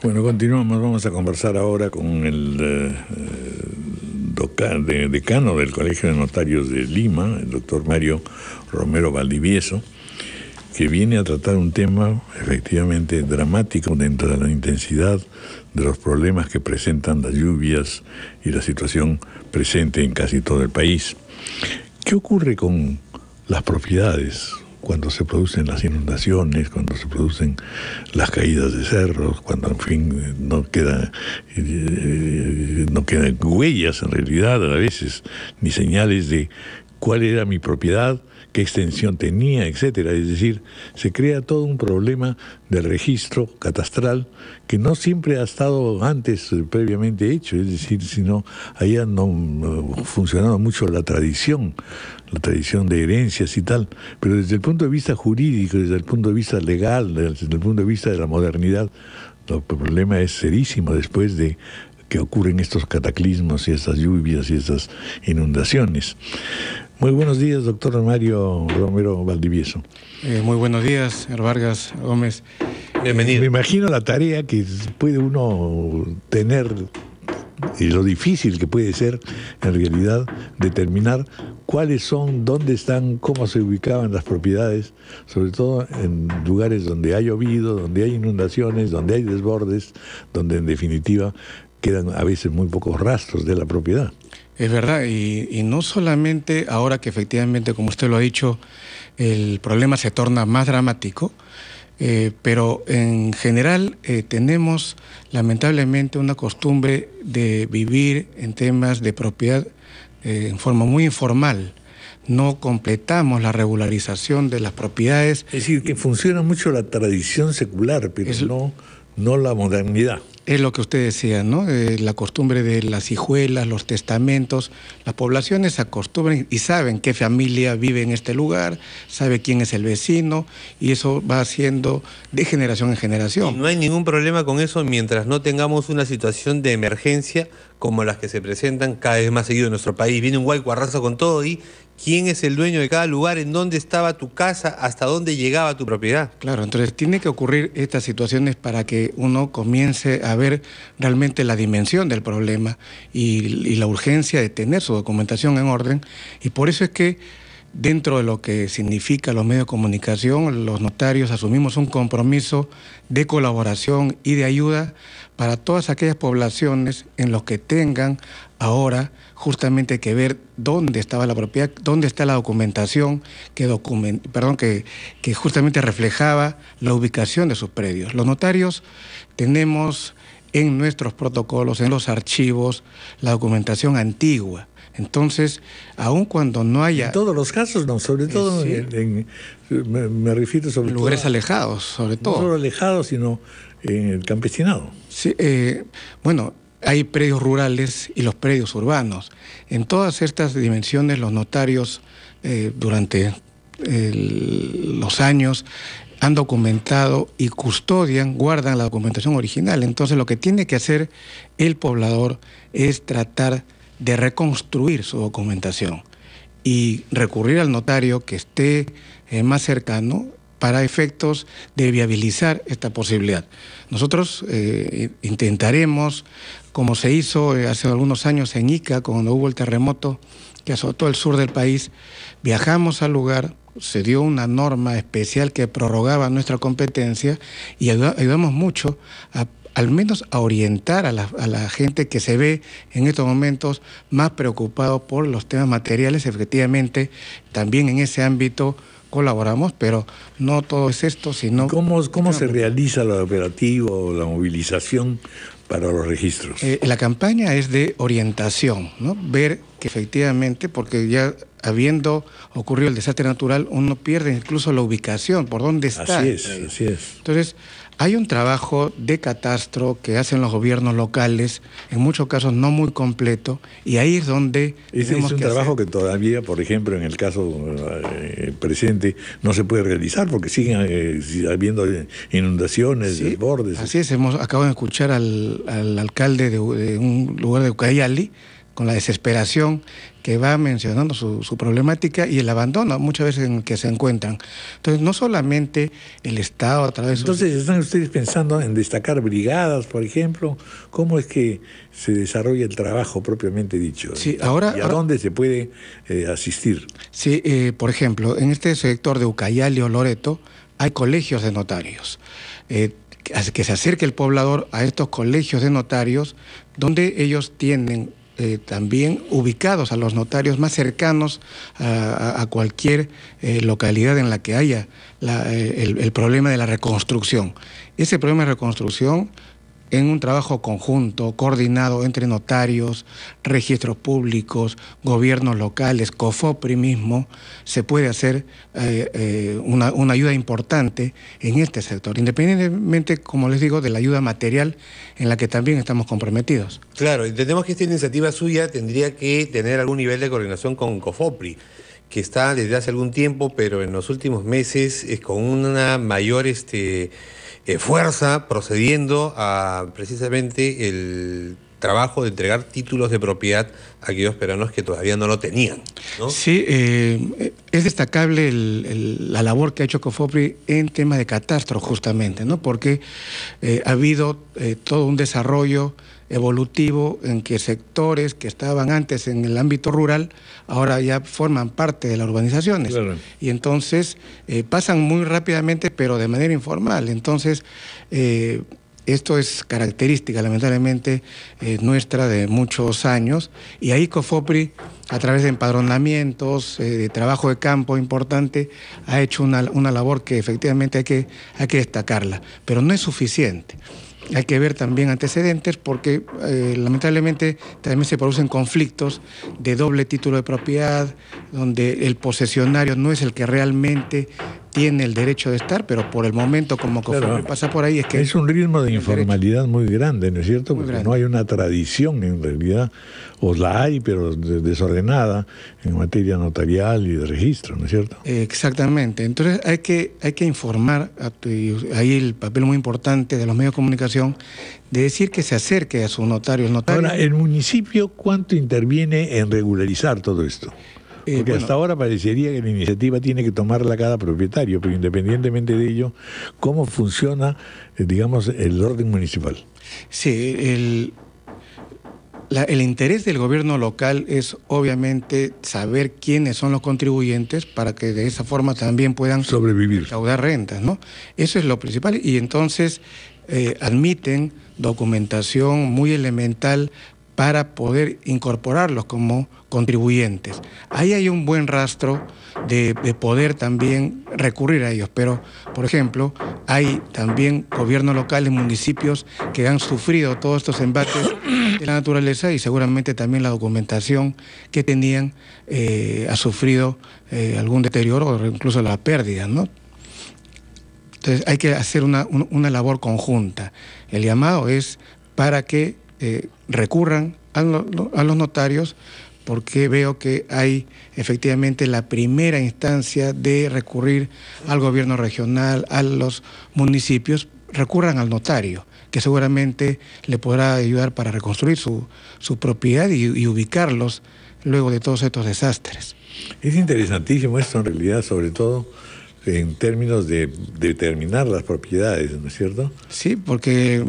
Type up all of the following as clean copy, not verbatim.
Bueno, continuamos. Vamos a conversar ahora con el decano del Colegio de Notarios de Lima, el doctor Mario Romero Valdivieso, que viene a tratar un tema efectivamente dramático dentro de la intensidad de los problemas que presentan las lluvias y la situación presente en casi todo el país. ¿Qué ocurre con las propiedades cuando se producen las inundaciones, cuando se producen las caídas de cerros, cuando en fin no quedan huellas en realidad a veces, ni señales de cuál era mi propiedad, qué extensión tenía, etcétera? Es decir, se crea todo un problema de registro catastral que no siempre ha estado antes previamente hecho, es decir, sino allá no funcionaba mucho la tradición de herencias y tal, pero desde el punto de vista jurídico, desde el punto de vista legal, desde el punto de vista de la modernidad, el problema es serísimo después de que ocurren estos cataclismos y estas lluvias y estas inundaciones. Muy buenos días, doctor Mario Romero Valdivieso. Muy buenos días, señor Vargas Gómez. Bienvenido. Me imagino la tarea que puede uno tener y lo difícil que puede ser, en realidad, determinar cuáles son, dónde están, cómo se ubicaban las propiedades, sobre todo en lugares donde ha llovido, donde hay inundaciones, donde hay desbordes, donde en definitiva quedan a veces muy pocos rastros de la propiedad. Es verdad, y no solamente ahora que efectivamente, como usted lo ha dicho, el problema se torna más dramático, pero en general tenemos lamentablemente una costumbre de vivir en temas de propiedad en forma muy informal. No completamos la regularización de las propiedades. Es decir, que funciona mucho la tradición secular, pero no la modernidad. Es lo que usted decía, ¿no? La costumbre de las hijuelas, los testamentos. Las poblaciones se acostumbran y saben qué familia vive en este lugar, sabe quién es el vecino, y eso va haciendo de generación en generación. Y no hay ningún problema con eso mientras no tengamos una situación de emergencia como las que se presentan cada vez más seguido en nuestro país. Viene un guaycuarrazo con todo y ¿quién es el dueño de cada lugar? ¿En dónde estaba tu casa? ¿Hasta dónde llegaba tu propiedad? Claro, entonces tiene que ocurrir estas situaciones para que uno comience a ver realmente la dimensión del problema y la urgencia de tener su documentación en orden. Y por eso es que dentro de lo que significa los medios de comunicación, los notarios asumimos un compromiso de colaboración y de ayuda para todas aquellas poblaciones en los que tengan ahora justamente que ver dónde estaba la propiedad, dónde está la documentación que justamente reflejaba la ubicación de sus predios. Los notarios tenemos en nuestros protocolos, en los archivos, la documentación antigua. Entonces, aun cuando no haya... En todos los casos, no, sobre todo, sí. Me refiero sobre todo... Lugares alejados, sobre todo. No solo alejados, sino en el campesinado. Sí, bueno, hay predios rurales y los predios urbanos. En todas estas dimensiones, los notarios, durante los años, han documentado y custodian, guardan la documentación original. Entonces, lo que tiene que hacer el poblador es tratar de reconstruir su documentación y recurrir al notario que esté más cercano para efectos de viabilizar esta posibilidad. Nosotros intentaremos, como se hizo hace algunos años en Ica, cuando hubo el terremoto que azotó el sur del país, viajamos al lugar, se dio una norma especial que prorrogaba nuestra competencia y ayudamos mucho al menos a orientar a la gente que se ve en estos momentos más preocupado por los temas materiales. Efectivamente, también en ese ámbito colaboramos, pero no todo es esto, sino... ¿Cómo se realiza el operativo, la movilización para los registros? La campaña es de orientación, ¿no? Ver que efectivamente, porque ya habiendo ocurrido el desastre natural, uno pierde incluso la ubicación, por dónde está. Así es. Entonces, hay un trabajo de catastro que hacen los gobiernos locales, en muchos casos no muy completo, y ahí es donde... Es un trabajo que todavía, por ejemplo, en el caso presente, no se puede realizar porque siguen habiendo inundaciones, sí, desbordes. Así es, acabamos de escuchar al alcalde de un lugar de Ucayali, con la desesperación que va mencionando su problemática y el abandono muchas veces en el que se encuentran. Entonces, no solamente el Estado a través de... Entonces, ¿están ustedes pensando en destacar brigadas, por ejemplo? ¿Cómo es que se desarrolla el trabajo propiamente dicho? Sí, ahora, ¿Y a dónde se puede asistir? Sí, por ejemplo, en este sector de Ucayali o Loreto hay colegios de notarios. Que se acerque el poblador a estos colegios de notarios, donde ellos tienen también ubicados a los notarios más cercanos a cualquier localidad en la que haya el problema de la reconstrucción. Ese problema de reconstrucción, en un trabajo conjunto, coordinado entre notarios, registros públicos, gobiernos locales, COFOPRI mismo, se puede hacer una ayuda importante en este sector, independientemente, como les digo, de la ayuda material en la que también estamos comprometidos. Claro, entendemos que esta iniciativa suya tendría que tener algún nivel de coordinación con COFOPRI, que está desde hace algún tiempo, pero en los últimos meses con una mayor fuerza procediendo a precisamente el trabajo de entregar títulos de propiedad a aquellos peruanos que todavía no lo tenían, ¿no? Sí, es destacable la labor que ha hecho COFOPRI en tema de catastro justamente, ¿no? Porque ha habido todo un desarrollo evolutivo en que sectores que estaban antes en el ámbito rural ahora ya forman parte de las urbanizaciones. Claro. Y entonces pasan muy rápidamente, pero de manera informal. Entonces, esto es característica, lamentablemente, nuestra de muchos años, y ahí COFOPRI, a través de empadronamientos, de trabajo de campo importante, ha hecho una labor que efectivamente hay que destacarla, pero no es suficiente. Hay que ver también antecedentes porque lamentablemente también se producen conflictos de doble título de propiedad, donde el posesionario no es el que realmente tiene el derecho de estar, pero por el momento, como claro, pasa por ahí, es que... Es un ritmo de informalidad muy grande, ¿no es cierto? Porque no hay una tradición en realidad, o la hay, pero desordenada en materia notarial y de registro, ¿no es cierto? Exactamente. Entonces hay que informar, ahí el papel muy importante de los medios de comunicación, de decir que se acerque a su notario. El notario... Ahora, ¿el municipio cuánto interviene en regularizar todo esto? Porque hasta ahora parecería que la iniciativa tiene que tomarla cada propietario, pero independientemente de ello, ¿cómo funciona, digamos, el orden municipal? Sí, el interés del gobierno local es obviamente saber quiénes son los contribuyentes para que de esa forma también puedan sobrevivir, recaudar rentas, ¿no? Eso es lo principal, y entonces admiten documentación muy elemental para poder incorporarlos como contribuyentes. Ahí hay un buen rastro de poder también recurrir a ellos, pero, por ejemplo, hay también gobiernos locales, municipios que han sufrido todos estos embates de la naturaleza y seguramente también la documentación que tenían ha sufrido algún deterioro o incluso la pérdida, ¿no? Entonces hay que hacer una labor conjunta. El llamado es para que recurran a los notarios, porque veo que hay efectivamente la primera instancia de recurrir al gobierno regional, a los municipios, recurran al notario, que seguramente le podrá ayudar para reconstruir su propiedad y ubicarlos luego de todos estos desastres. Es interesantísimo esto en realidad, sobre todo en términos de determinar las propiedades, ¿no es cierto? Sí, porque...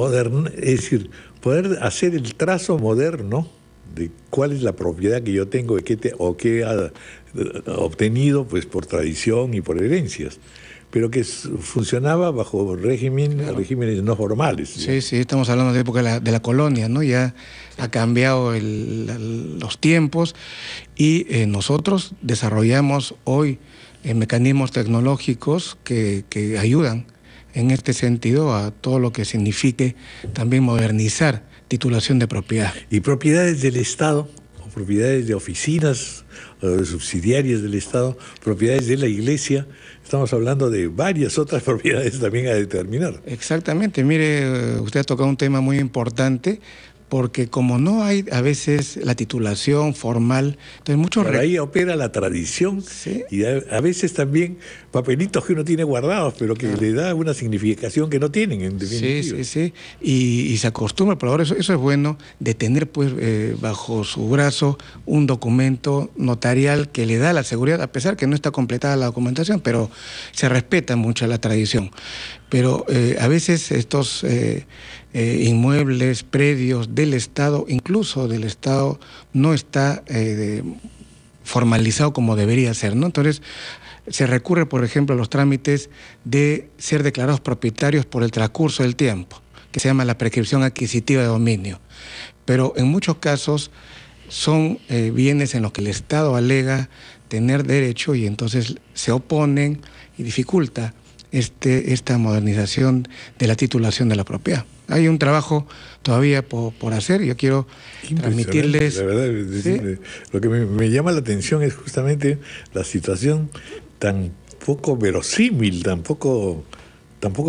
es decir, poder hacer el trazo moderno de cuál es la propiedad que yo tengo o que ha obtenido pues por tradición y por herencias, pero que funcionaba bajo regímenes no formales. Sí, sí, estamos hablando de época de la colonia, ¿no? Ya ha cambiado los tiempos y nosotros desarrollamos hoy mecanismos tecnológicos que ayudan en este sentido a todo lo que signifique también modernizar titulación de propiedad. ¿Y propiedades del Estado, o propiedades de oficinas o subsidiarias del Estado, propiedades de la Iglesia? Estamos hablando de varias otras propiedades también a determinar. Exactamente. Mire, usted ha tocado un tema muy importante, porque como no hay a veces la titulación formal, entonces muchos... Por ahí opera la tradición, ¿Sí? Y a veces también papelitos que uno tiene guardados, pero que le da una significación que no tienen, en definitiva. Sí. Y se acostumbra, por ahora eso es bueno, de tener pues bajo su brazo un documento notarial que le da la seguridad, a pesar que no está completada la documentación, pero se respeta mucho la tradición. Pero a veces estos inmuebles, predios del Estado, incluso del Estado, no está formalizado como debería ser, ¿no? Entonces, se recurre, por ejemplo, a los trámites de ser declarados propietarios por el transcurso del tiempo, que se llama la prescripción adquisitiva de dominio. Pero en muchos casos son bienes en los que el Estado alega tener derecho y entonces se oponen y dificulta esta modernización de la titulación de la propiedad. Hay un trabajo todavía por hacer. Yo quiero transmitirles... La verdad, ¿sí? Lo que me llama la atención es justamente la situación tan poco verosímil, tan poco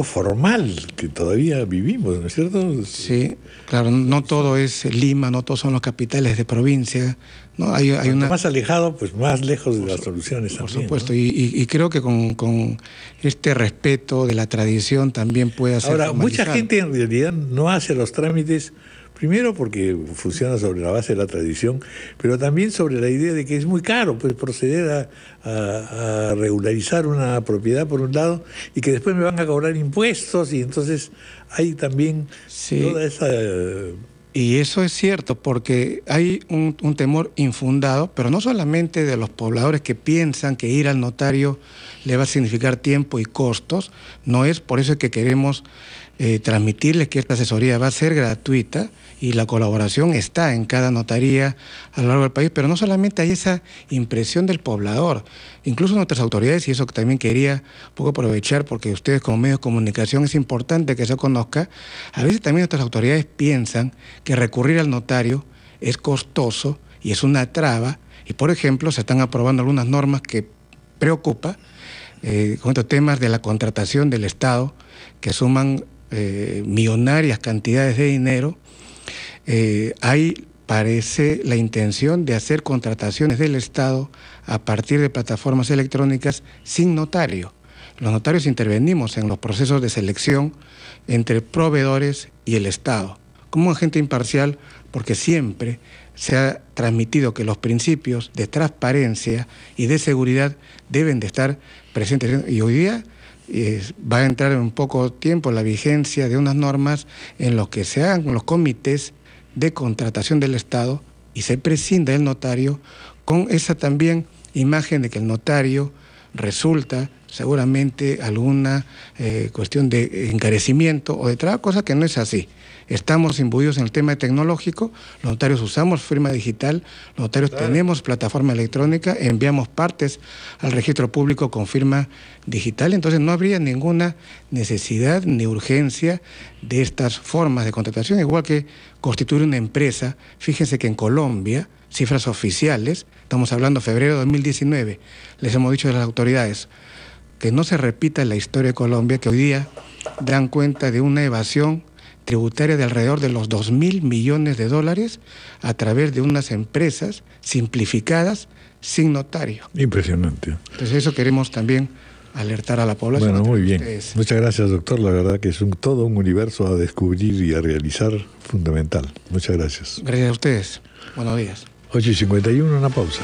formal que todavía vivimos, ¿no es cierto? Sí, claro, no todo es Lima, no todos son los capitales de provincia, ¿no? Hay una... Más alejado, pues más lejos de las soluciones por también. Por supuesto, ¿no? y creo que con este respeto de la tradición también puede hacer. Ahora, mucha gente en realidad no hace los trámites, primero porque funciona sobre la base de la tradición, pero también sobre la idea de que es muy caro pues proceder a regularizar una propiedad por un lado y que después me van a cobrar impuestos y entonces hay también toda esa... Y eso es cierto, porque hay un temor infundado, pero no solamente de los pobladores que piensan que ir al notario le va a significar tiempo y costos, no es por eso que queremos transmitirles que esta asesoría va a ser gratuita y la colaboración está en cada notaría a lo largo del país, pero no solamente hay esa impresión del poblador, incluso nuestras autoridades, y eso que también quería un poco aprovechar, porque ustedes como medios de comunicación es importante que se conozca, a veces también nuestras autoridades piensan que recurrir al notario es costoso y es una traba, y por ejemplo se están aprobando algunas normas que preocupan con estos temas de la contratación del Estado, que suman millonarias cantidades de dinero. Hay, parece, la intención de hacer contrataciones del Estado a partir de plataformas electrónicas sin notario. Los notarios intervenimos en los procesos de selección entre proveedores y el Estado, como un agente imparcial, porque siempre se ha transmitido que los principios de transparencia y de seguridad deben de estar presentes. Y hoy día va a entrar en un poco tiempo la vigencia de unas normas en los que se hagan los comités de contratación del Estado y se prescinda del notario, con esa también imagen de que el notario resulta seguramente alguna cuestión de encarecimiento o de traba, cosa que no es así. Estamos imbuidos en el tema tecnológico, los notarios usamos firma digital, los notarios tenemos plataforma electrónica, enviamos partes al registro público con firma digital, entonces no habría ninguna necesidad ni urgencia de estas formas de contratación, igual que constituir una empresa. Fíjense que en Colombia, cifras oficiales, estamos hablando de febrero de 2019, les hemos dicho a las autoridades que no se repita la historia de Colombia, que hoy día dan cuenta de una evasión tributaria de alrededor de los 2.000 millones de dólares a través de unas empresas simplificadas sin notario. Impresionante. Entonces eso queremos también alertar a la población. Bueno, muy bien. Muchas gracias, doctor. La verdad que es todo un universo a descubrir y a realizar fundamental. Muchas gracias. Gracias a ustedes. Buenos días. 8:51, una pausa.